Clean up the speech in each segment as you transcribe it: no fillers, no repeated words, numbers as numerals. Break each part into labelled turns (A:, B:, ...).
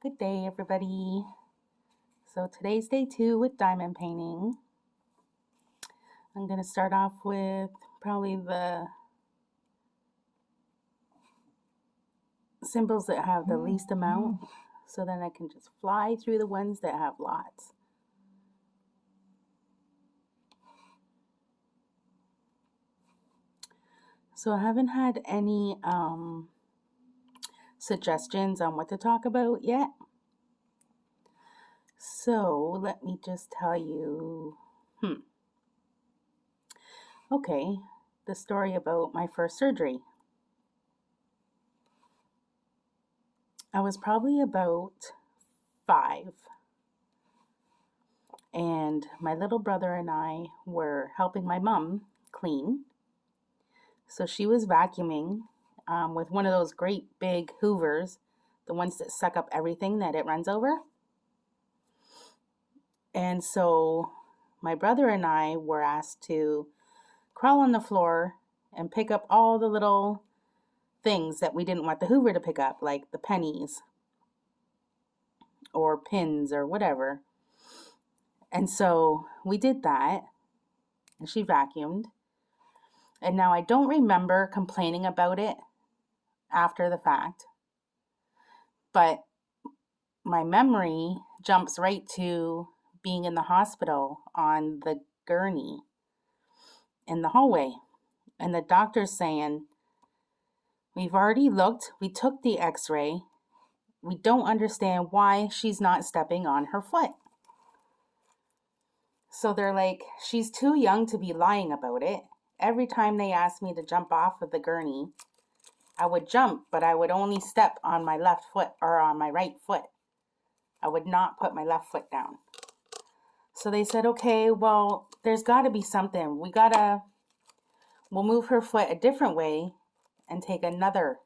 A: Good day, everybody. So today's day 2 with diamond painting. I'm going to start off with probably the symbols that have the least amount, so then I can just fly through the ones that have lots. So I haven't had any suggestions on what to talk about yet. So let me just tell you, okay, the story about my first surgery. I was probably about 5, and my little brother and I were helping my mom clean. So she was vacuuming with one of those great big hoovers, the ones that suck up everything that it runs over. And so my brother and I were asked to crawl on the floor and pick up all the little things that we didn't want the hoover to pick up, like the pennies or pins or whatever. And so we did that, and she vacuumed. And now I don't remember complaining about it after the fact, but my memory jumps right to being in the hospital on the gurney in the hallway, and the doctor's saying, "We've already looked, we took the x-ray, we don't understand why she's not stepping on her foot." So they're like, she's too young to be lying about it. Every time they asked me to jump off of the gurney, I would jump, but I would only step on my left foot or on my right foot. I would not put my left foot down. So they said, okay, well, there's got to be something. We'll move her foot a different way and take another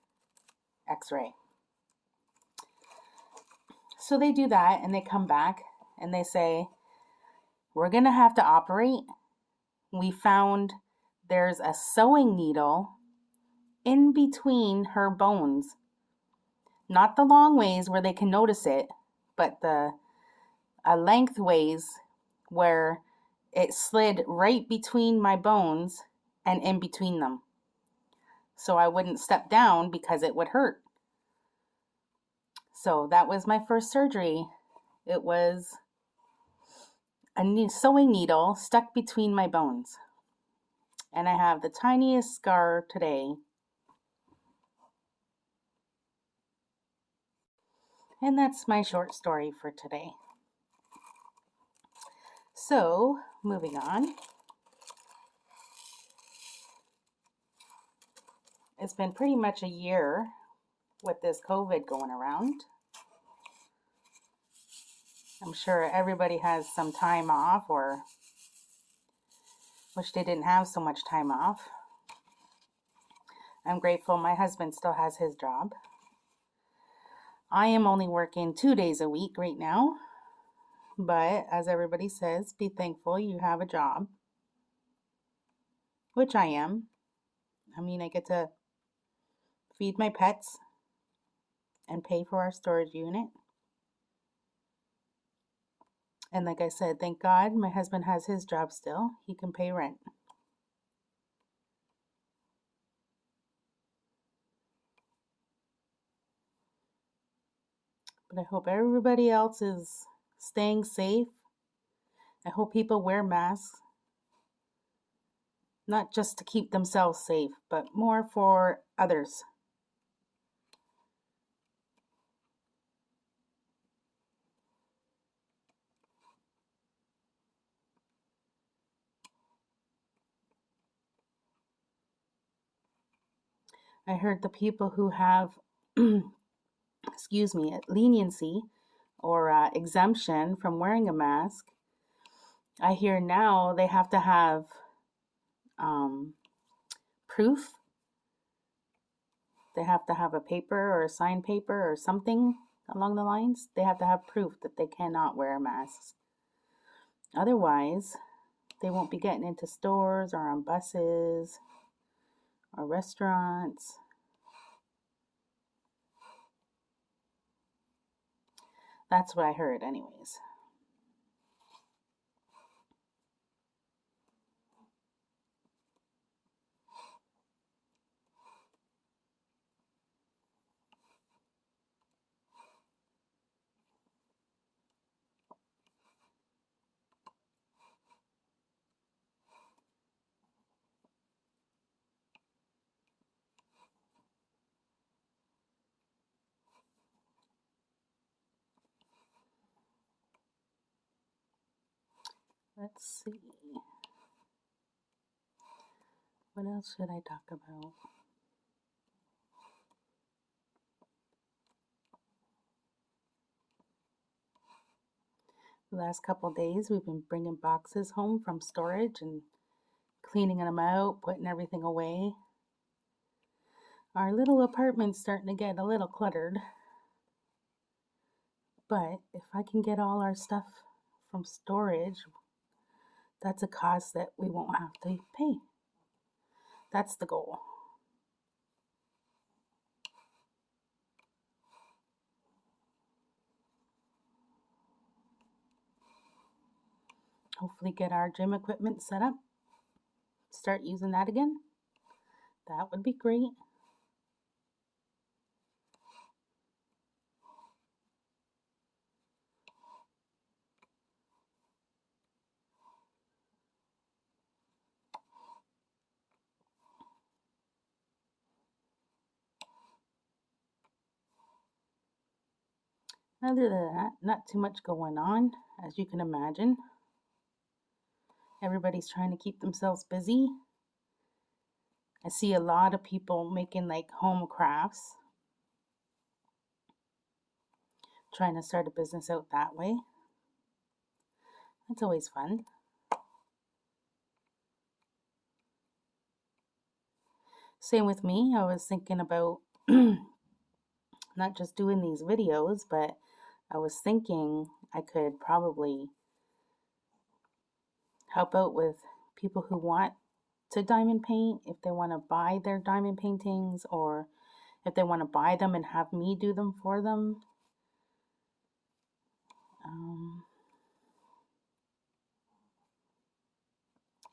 A: x-ray. So they do that, and they come back and they say, we're going to have to operate. We found there's a sewing needle in between her bones. Not the long ways where they can notice it, but the lengthways where it slid right between my bones and in between them. So I wouldn't step down because it would hurt. So that was my first surgery. It was a sewing needle stuck between my bones. And I have the tiniest scar today. And that's my short story for today. So, moving on. It's been pretty much a year with this COVID going around. I'm sure everybody has some time off or wish they didn't have so much time off. I'm grateful my husband still has his job. I am only working 2 days a week right now, but as everybody says, be thankful you have a job, which I am. I mean, I get to feed my pets and pay for our storage unit. And like I said, thank God my husband has his job still. He can pay rent. But I hope everybody else is staying safe. I hope people wear masks, not just to keep themselves safe, but more for others. I heard the people who have, excuse me, leniency or exemption from wearing a mask, I hear now they have to have proof. They have to have a paper or a signed paper or something along the lines. They have to have proof that they cannot wear masks. Otherwise, they won't be getting into stores or on buses or restaurants. That's what I heard, anyways. Let's see. What else should I talk about? The last couple days, we've been bringing boxes home from storage and cleaning them out, putting everything away. Our little apartment's starting to get a little cluttered, but if I can get all our stuff from storage, that's a cost that we won't have to pay. That's the goal. Hopefully get our gym equipment set up, start using that again. That would be great. Other than that, not too much going on, as you can imagine. Everybody's trying to keep themselves busy. I see a lot of people making like home crafts, trying to start a business out that way. That's always fun. Same with me. I was thinking about not just doing these videos, but I was thinking I could probably help out with people who want to diamond paint, if they want to buy their diamond paintings, or if they want to buy them and have me do them for them.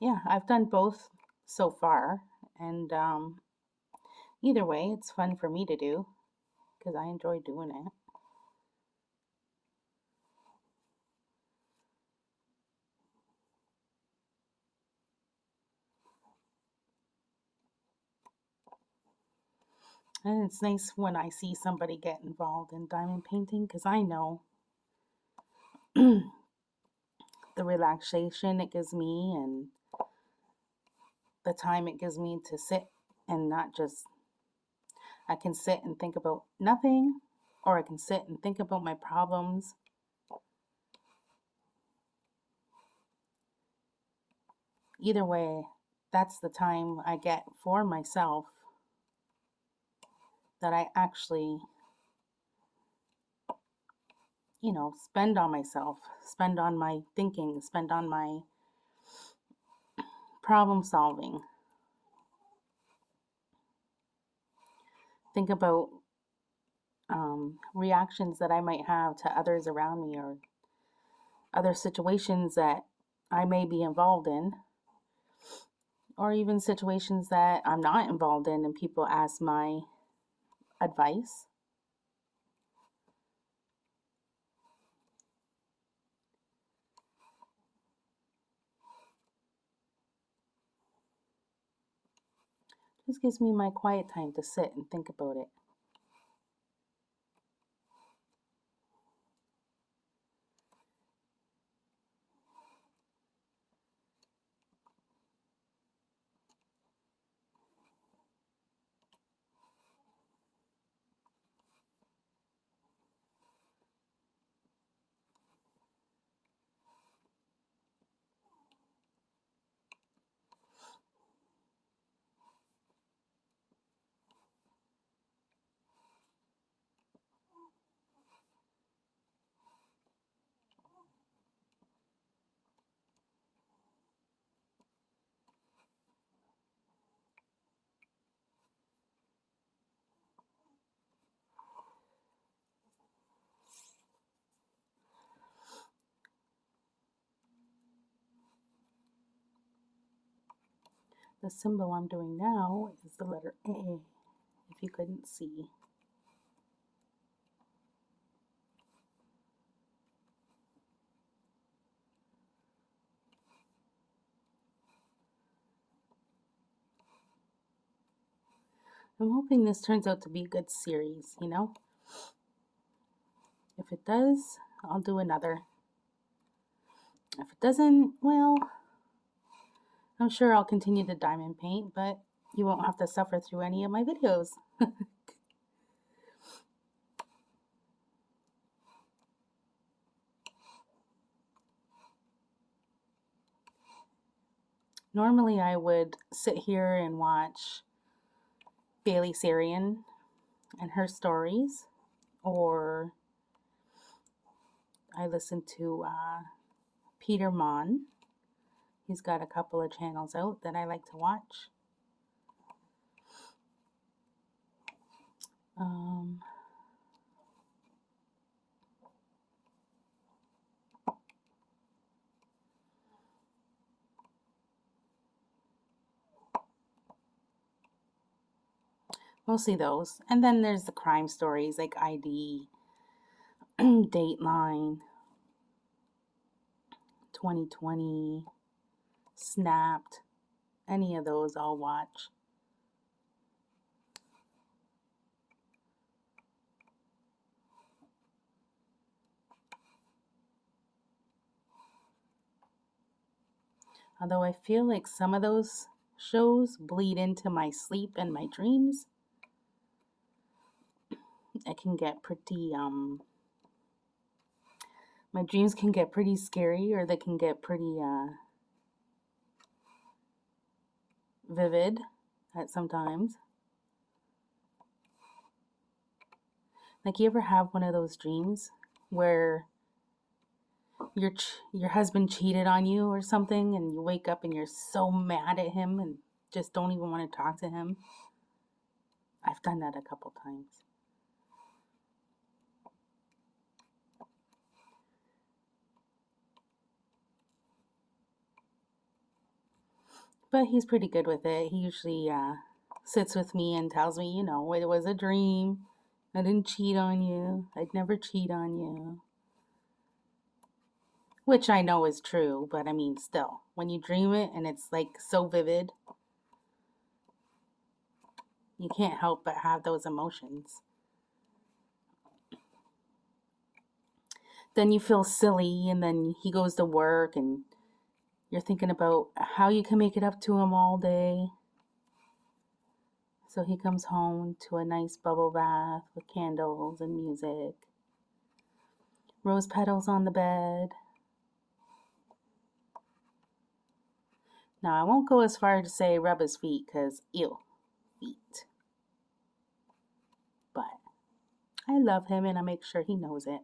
A: Yeah, I've done both so far, and either way, it's fun for me to do because I enjoy doing it. And it's nice when I see somebody get involved in diamond painting because I know the relaxation it gives me and the time it gives me to sit and not just, I can sit and think about nothing, or I can sit and think about my problems. Either way, that's the time I get for myself that I actually, spend on myself, spend on my thinking, spend on my problem solving. Think about reactions that I might have to others around me or other situations that I may be involved in, or even situations that I'm not involved in and people ask my advice. This gives me my quiet time to sit and think about it. The symbol I'm doing now is the letter A, if you couldn't see. I'm hoping this turns out to be a good series, you know? If it does, I'll do another. If it doesn't, well, I'm sure I'll continue to diamond paint, but you won't have to suffer through any of my videos. Normally I would sit here and watch Bailey Sarian and her stories, or I listen to Peter Mon. He's got a couple of channels out that I like to watch. Mostly those. And then there's the crime stories like ID, Dateline, 2020, Snapped. Any of those I'll watch. Although I feel like some of those shows bleed into my sleep and my dreams. It can get pretty, my dreams can get pretty scary, or they can get pretty vivid at sometimes. Like, you ever have one of those dreams where your husband cheated on you or something, and you wake up and you're so mad at him and just don't even want to talk to him? I've done that a couple times. But he's pretty good with it. He usually sits with me and tells me, it was a dream. I didn't cheat on you. I'd never cheat on you. Which I know is true, but I mean, still, when you dream it and it's like so vivid, you can't help but have those emotions. Then you feel silly, and then he goes to work, and you're thinking about how you can make it up to him all day. So he comes home to a nice bubble bath with candles and music, rose petals on the bed. Now, I won't go as far to say rub his feet, because ew, feet. But I love him, and I make sure he knows it.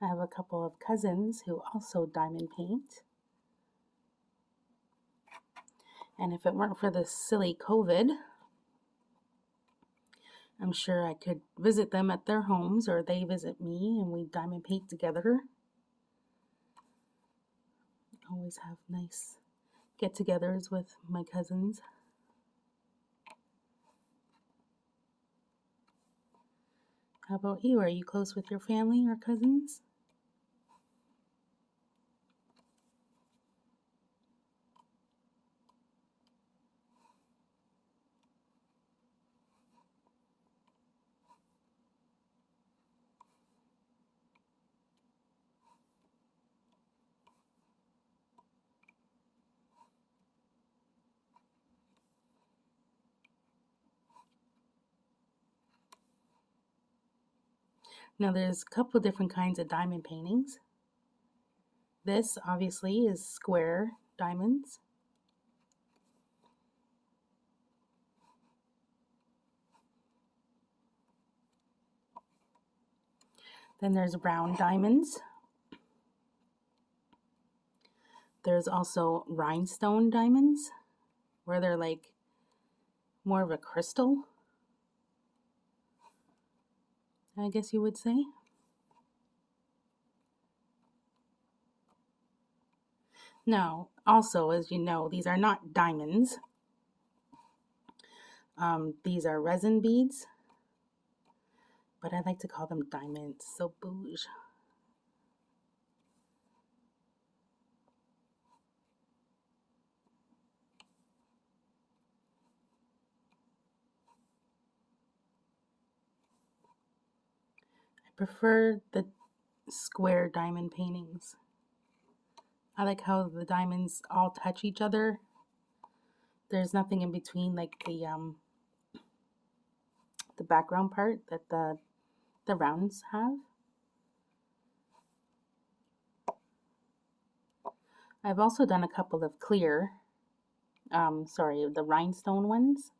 A: I have a couple of cousins who also diamond paint. And if it weren't for this silly COVID, I'm sure I could visit them at their homes, or they visit me and we diamond paint together. Always have nice get-togethers with my cousins. How about you? Are you close with your family or cousins? Now there's a couple different kinds of diamond paintings. This obviously is square diamonds. Then there's round diamonds. There's also rhinestone diamonds, where they're like more of a crystal, I guess you would say. Now, also, as you know, these are not diamonds. These are resin beads, but I like to call them diamonds, so bouge. I prefer the square diamond paintings. I like how the diamonds all touch each other. There's nothing in between, like the background part that the rounds have. I've also done a couple of clear, the rhinestone ones,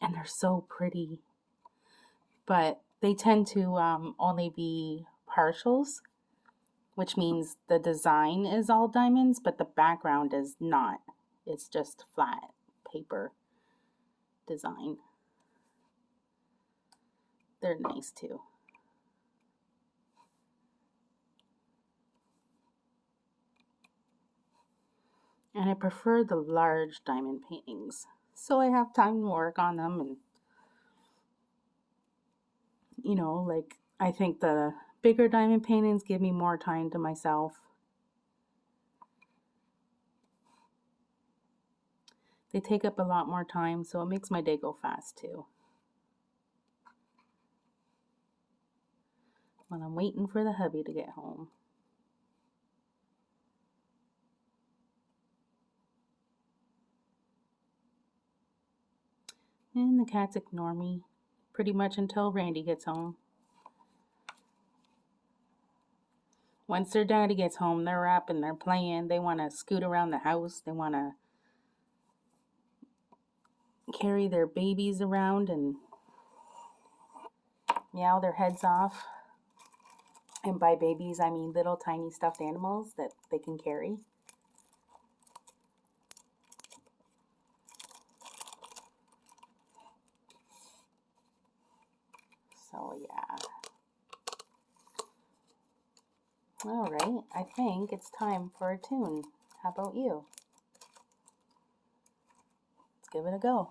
A: and they're so pretty. But they tend to only be partials, which means the design is all diamonds, but the background is not. It's just flat paper design. They're nice too. And I prefer the large diamond paintings, so I have time to work on them. And like, I think the bigger diamond paintings give me more time to myself. They take up a lot more time, so it makes my day go fast too. When I'm waiting for the hubby to get home. And the cats ignore me pretty much until Randy gets home. Once their daddy gets home, they're up and they're playing. They want to scoot around the house. They want to carry their babies around and meow their heads off. And by babies, I mean little tiny stuffed animals that they can carry. So yeah. All right, I think it's time for a tune. How about you? Let's give it a go.